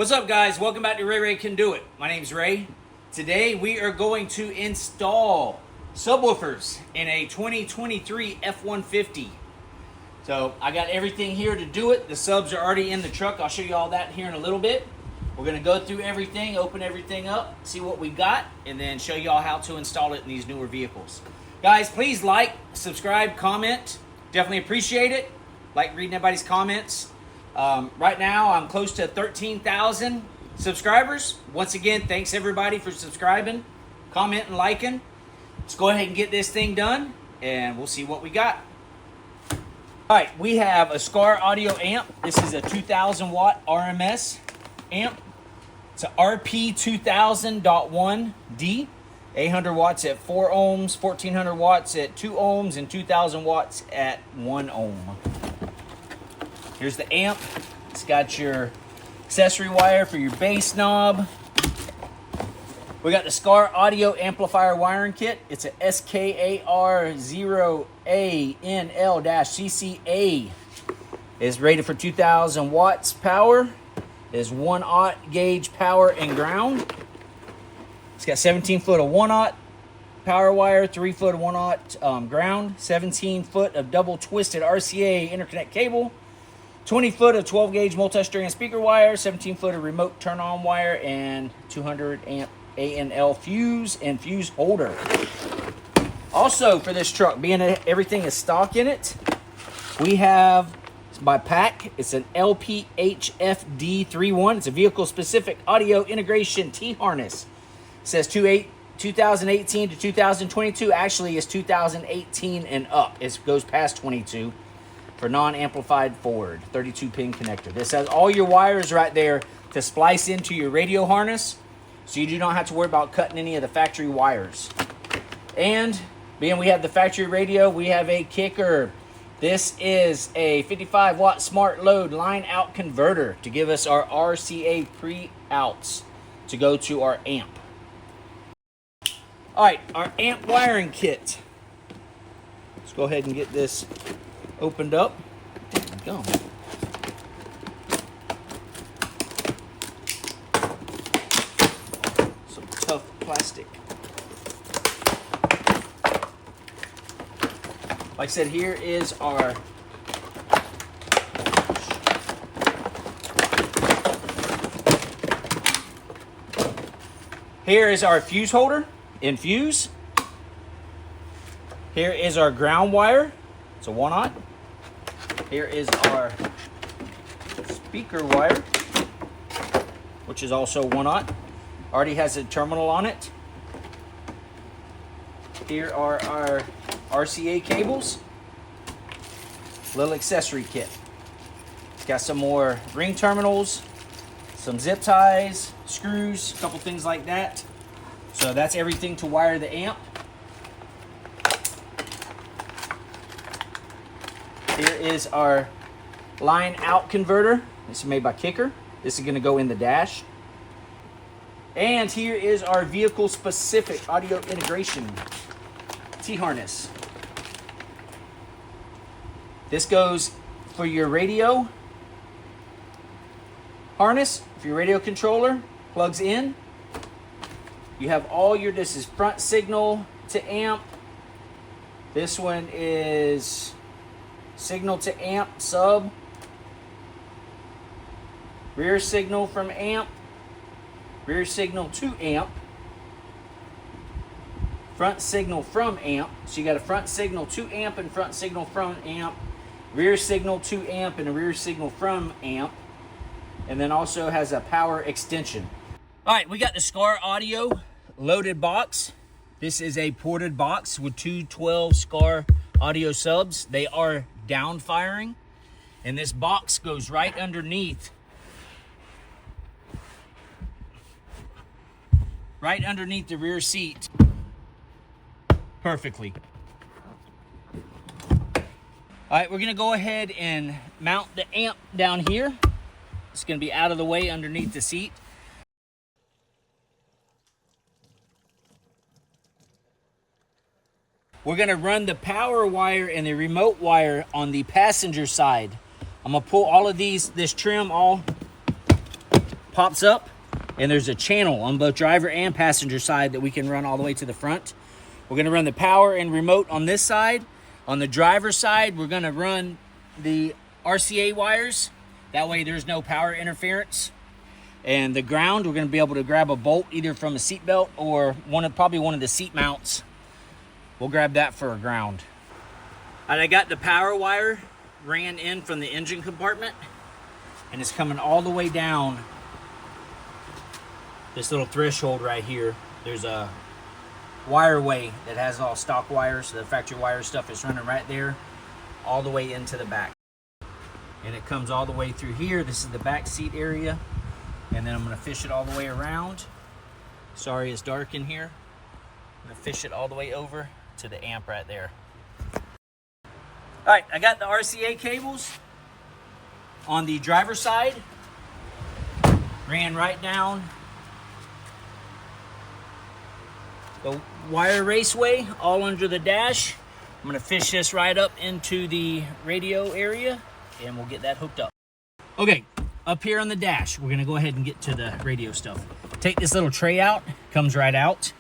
What's up, guys? Welcome back to Ray Can Do It. My name's Ray. Today we are going to install subwoofers in a 2023 F-150. So I got everything here to do it. The subs are already in the truck. I'll show you all that here in a little bit. We're going to go through everything, open everything up, see what we got, and then show you all how to install it in these newer vehicles. Guys, please like, subscribe, comment. Definitely appreciate it. Like reading everybody's comments. Right now, I'm close to 13,000 subscribers. Once again, thanks everybody for subscribing, commenting, liking. Let's go ahead and get this thing done, and we'll see what we got. All right, we have a SCAR audio amp. This is a 2,000 watt RMS amp. It's a RP-2000.1D. 800 watts at 4 ohms, 1,400 watts at 2 ohms, and 2,000 watts at 1 ohm. Here's the amp. It's got your accessory wire for your bass knob. We got the SCAR audio amplifier wiring kit. It's a SCAR RP-2000.1D. It's rated for 2,000 watts power. It's 1 aught gauge power and ground. It's got 17 foot of 1 aught power wire, 3 foot of 1 aught ground, 17 foot of double twisted RCA interconnect cable, 20 foot of 12 gauge multi-string speaker wire, 17 foot of remote turn on wire, and 200 amp A&L fuse and fuse holder. Also for this truck, being everything is stock in it, we have by pack, it's an LPHFD31. It's a vehicle specific audio integration T-harness. It says 2018 to 2022. Actually, it's 2018 and up. It goes past 22 for non-amplified Ford 32-pin connector. This has all your wires right there to splice into your radio harness, so you do not have to worry about cutting any of the factory wires. And being we have the factory radio, we have a kicker. This is a 55 watt smart load line out converter to give us our RCA pre-outs to go to our amp. All right, our amp wiring kit. Let's go ahead and get this opened up. There we go. Some tough plastic. Like I said, here is our fuse holder in fuse. Here is our ground wire. It's a 1 aught. Here is our speaker wire, which is also 1 aught. Already has a terminal on it. Here are our RCA cables. Little accessory kit. It's got some more ring terminals, some zip ties, screws, a couple things like that. So that's everything to wire the amp. Here is our line out converter. This is made by Kicker. This is going to go in the dash. And here is our vehicle specific audio integration T-harness. This goes for your radio harness. If your radio controller plugs in, you have all your, this is front signal to amp. This one is signal to amp sub. Rear signal from amp. Rear signal to amp. Front signal from amp. So you got a front signal to amp and front signal from amp. Rear signal to amp and a rear signal from amp. And then also has a power extension. All right, we got the SCAR audio loaded box. This is a ported box with two 12 SCAR audio subs. They are down firing. And this box goes right underneath. Right underneath the rear seat. Perfectly. All right, we're gonna go ahead and mount the amp down here. It's gonna be out of the way underneath the seat. We're gonna run the power wire and the remote wire on the passenger side. I'm gonna pull all of this trim all pops up, and there's a channel on both driver and passenger side that we can run all the way to the front. We're gonna run the power and remote on this side. On the driver's side, we're gonna run the RCA wires. That way there's no power interference. And the ground, we're gonna be able to grab a bolt either from a seat belt or probably one of the seat mounts. We'll grab that for a ground. All right, I got the power wire ran in from the engine compartment, and it's coming all the way down this little threshold right here. There's a wireway that has all stock wires, the factory wire stuff is running right there, all the way into the back. And it comes all the way through here. This is the back seat area. And then I'm gonna fish it all the way around. Sorry, it's dark in here. I'm gonna fish it all the way over to the amp right there. All right, I got the RCA cables on the driver's side. Ran right down the wire raceway, all under the dash. I'm gonna fish this right up into the radio area, and we'll get that hooked up. Okay, up here on the dash, we're gonna go ahead and get to the radio stuff. Take this little tray out, comes right out.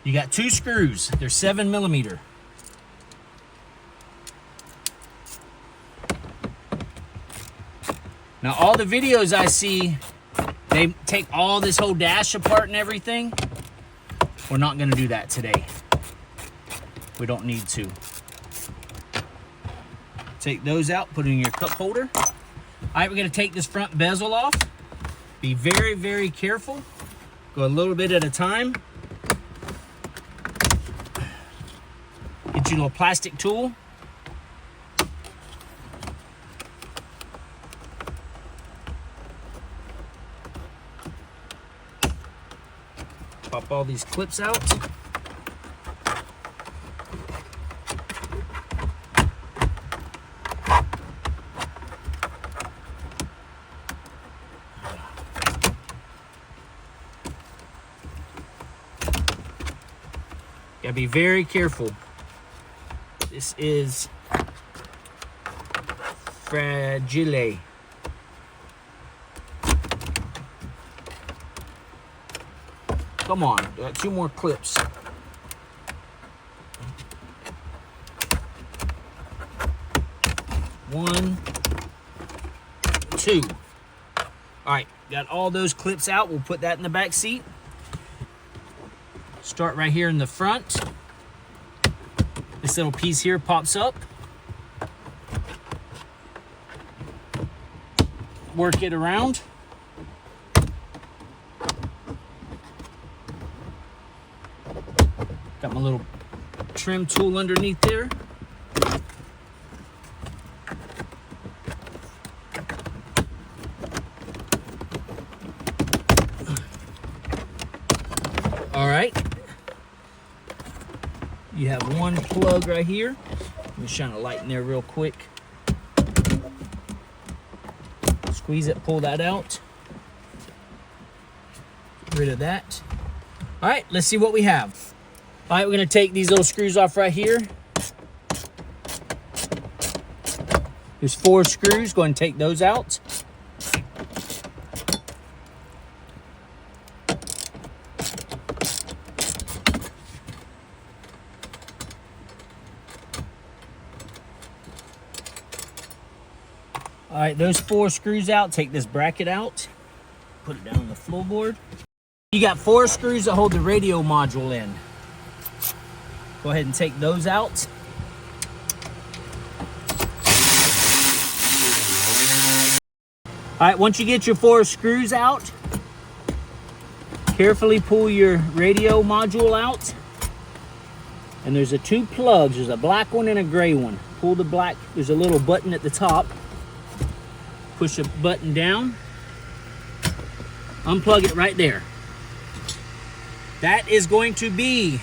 You got 2 screws, they're 7mm. Now all the videos I see, they take all this whole dash apart and everything. We're not gonna do that today. We don't need to. Take those out, put it in your cup holder. All right, we're gonna take this front bezel off. Be very, very careful. Go a little bit at a time. Get your little plastic tool. Pop all these clips out. Gotta be very careful. This is fragile. Come on, got 2 more clips. One, 2. All right, got all those clips out. We'll put that in the back seat. Start right here in the front. This little piece here pops up. Work it around. Got my little trim tool underneath there. All right. You have 1 plug right here. Let me shine a light in there real quick. Squeeze it, pull that out. Get rid of that. All right, let's see what we have. All right, we're gonna take these little screws off right here. There's 4 screws, go ahead and take those out. All right, those 4 screws out, take this bracket out, put it down on the floorboard. You got 4 screws that hold the radio module in. Go ahead and take those out. All right, once you get your 4 screws out, carefully pull your radio module out. And there's 2 plugs. There's a black one and a gray one. Pull the black, there's a little button at the top. Push a button down. Unplug it right there. That is going to be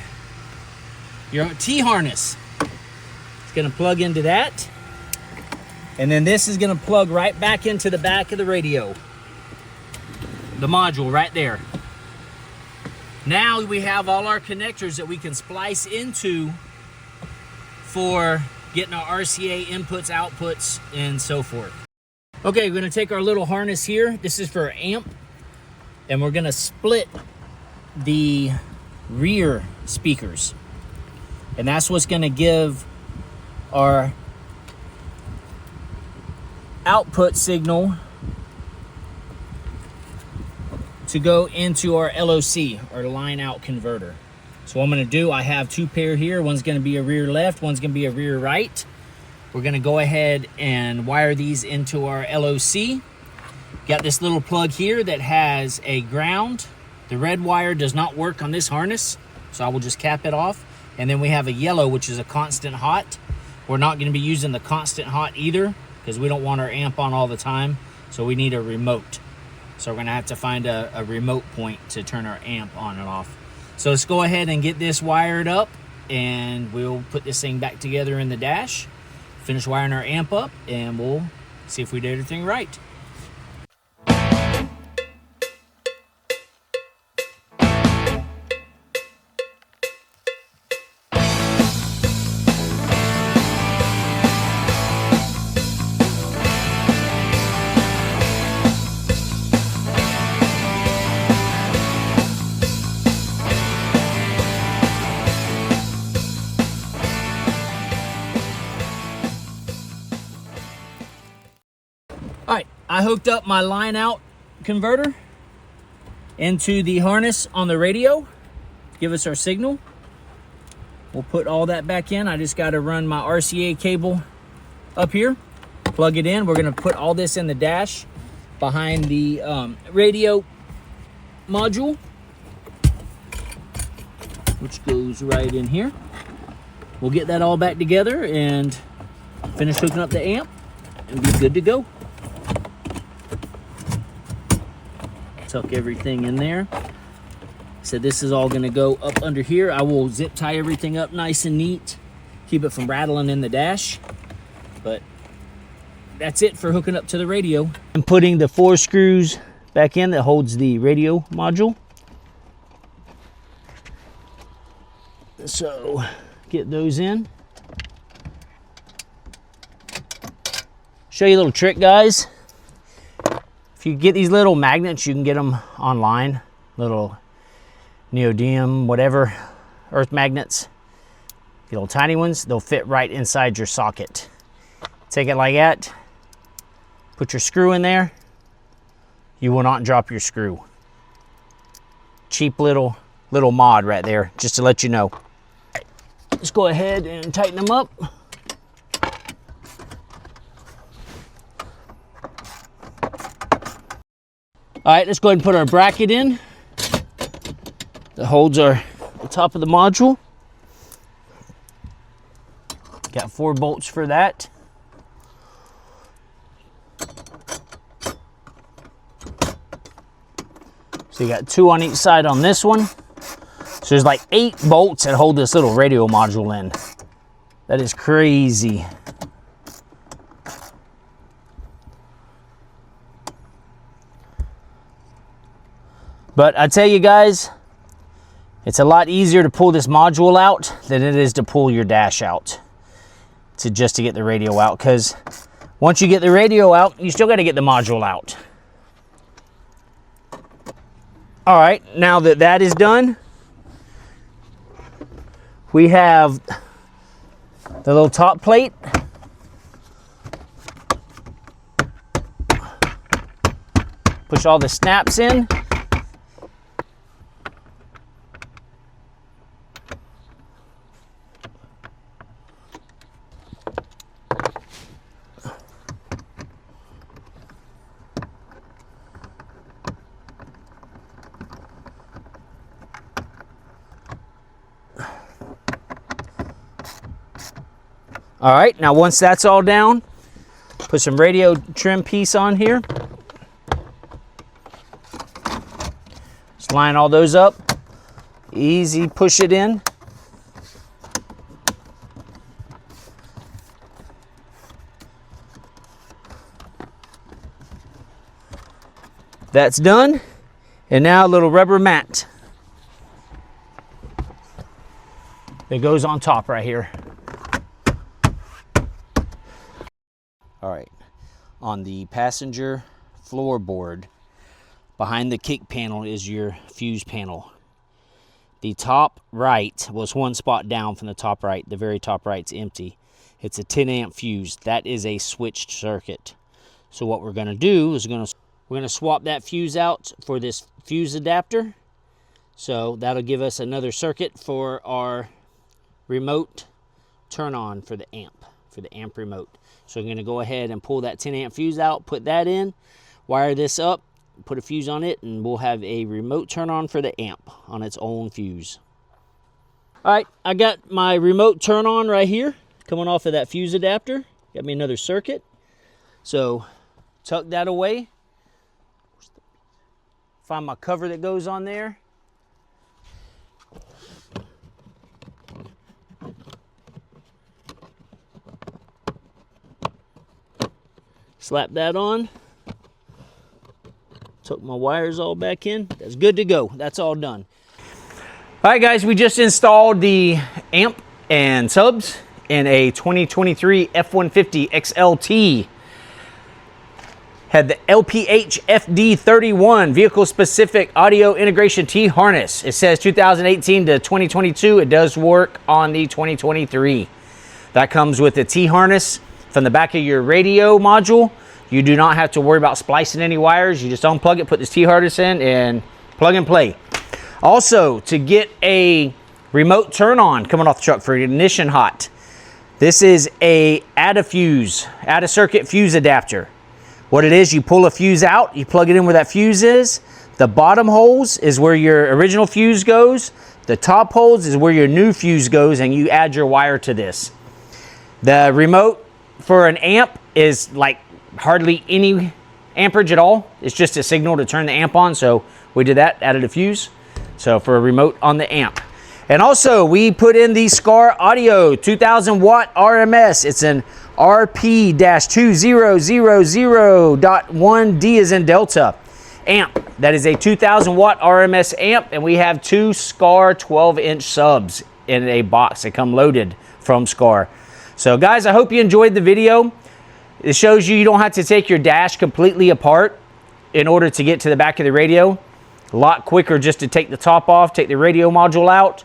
your T-harness. It's gonna plug into that. And then this is gonna plug right back into the back of the radio. The module right there. Now we have all our connectors that we can splice into for getting our RCA inputs, outputs, and so forth. Okay, we're gonna take our little harness here. This is for amp, and we're gonna split the rear speakers. And that's what's gonna give our output signal to go into our LOC, or line out converter. So what I'm gonna do, I have two pair here. One's gonna be a rear left, one's gonna be a rear right. We're gonna go ahead and wire these into our LOC. Got this little plug here that has a ground. The red wire does not work on this harness, so I will just cap it off. And then we have a yellow, which is a constant hot. We're not gonna be using the constant hot either, because we don't want our amp on all the time, so we need a remote. So we're gonna have to find a remote point to turn our amp on and off. So let's go ahead and get this wired up, and we'll put this thing back together in the dash, finish wiring our amp up, and we'll see if we did everything right. All right, I hooked up my line out converter into the harness on the radio, give us our signal. We'll put all that back in. I just got to run my RCA cable up here, plug it in. We're going to put all this in the dash behind the radio module, which goes right in here. We'll get that all back together and finish hooking up the amp and be good to go. Tuck everything in there. So this is all gonna go up under here. I will zip tie everything up nice and neat, keep it from rattling in the dash. But that's it for hooking up to the radio. I'm putting the 4 screws back in that holds the radio module. So get those in. Show you a little trick, guys. If you get these little magnets, you can get them online, little neodymium, whatever, earth magnets. The little tiny ones, they'll fit right inside your socket. Take it like that, put your screw in there. You will not drop your screw. Cheap little mod right there, just to let you know. Let's go ahead and tighten them up. All right, let's go ahead and put our bracket in that holds the top of the module. Got 4 bolts for that. So you got 2 on each side on this one. So there's like 8 bolts that hold this little radio module in. That is crazy. But I tell you guys, it's a lot easier to pull this module out than it is to pull your dash out, just to get the radio out. Because once you get the radio out, you still got to get the module out. All right, now that that is done, we have the little top plate. Push all the snaps in. All right, now once that's all down, put some radio trim piece on here. Just line all those up. Easy, push it in. That's done. And now a little rubber mat that goes on top right here. All right, On the passenger floorboard, behind the kick panel is your fuse panel. The top right was one spot down from the top right. The very top right's empty. It's a 10 amp fuse. That is a switched circuit. So what we're going to do is we're going to swap that fuse out for this fuse adapter. So that'll give us another circuit for our remote turn on for the amp remote. So I'm going to go ahead and pull that 10 amp fuse out, put that in, wire this up, put a fuse on it, and we'll have a remote turn on for the amp on its own fuse. All right, I got my remote turn on right here coming off of that fuse adapter. Got me another circuit. So tuck that away. Find my cover that goes on there. Slap that on. Tuck my wires all back in. That's good to go. That's all done. All right, guys, we just installed the amp and subs in a 2023 F-150 XLT. Had the LPH-FD31 vehicle specific audio integration T-harness. It says 2018 to 2022. It does work on the 2023. That comes with the T-harness from the back of your radio module. You do not have to worry about splicing any wires. You just unplug it, put this T-harness in, and plug and play. Also, to get a remote turn on coming off the truck for ignition hot, this is a add a circuit fuse adapter. What it is, you pull a fuse out, you plug it in where that fuse is. The bottom holes is where your original fuse goes. The top holes is where your new fuse goes, and you add your wire to this. The remote for an amp is like hardly any amperage at all. It's just a signal to turn the amp on. So we did that, added a fuse. So for a remote on the amp. And also we put in the SCAR audio 2000 watt RMS. It's an RP-2000.1D as in Delta amp. That is a 2000 watt RMS amp, and we have two SCAR 12-inch subs in a box. They come loaded from SCAR. So guys, I hope you enjoyed the video. It shows you don't have to take your dash completely apart in order to get to the back of the radio. A lot quicker just to take the top off, take the radio module out,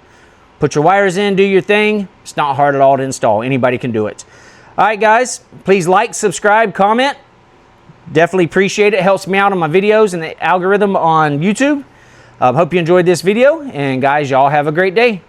put your wires in, do your thing. It's not hard at all to install. Anybody can do it. All right, guys, please like, subscribe, comment. Definitely appreciate it. It helps me out on my videos and the algorithm on YouTube. Hope you enjoyed this video. And guys, y'all have a great day.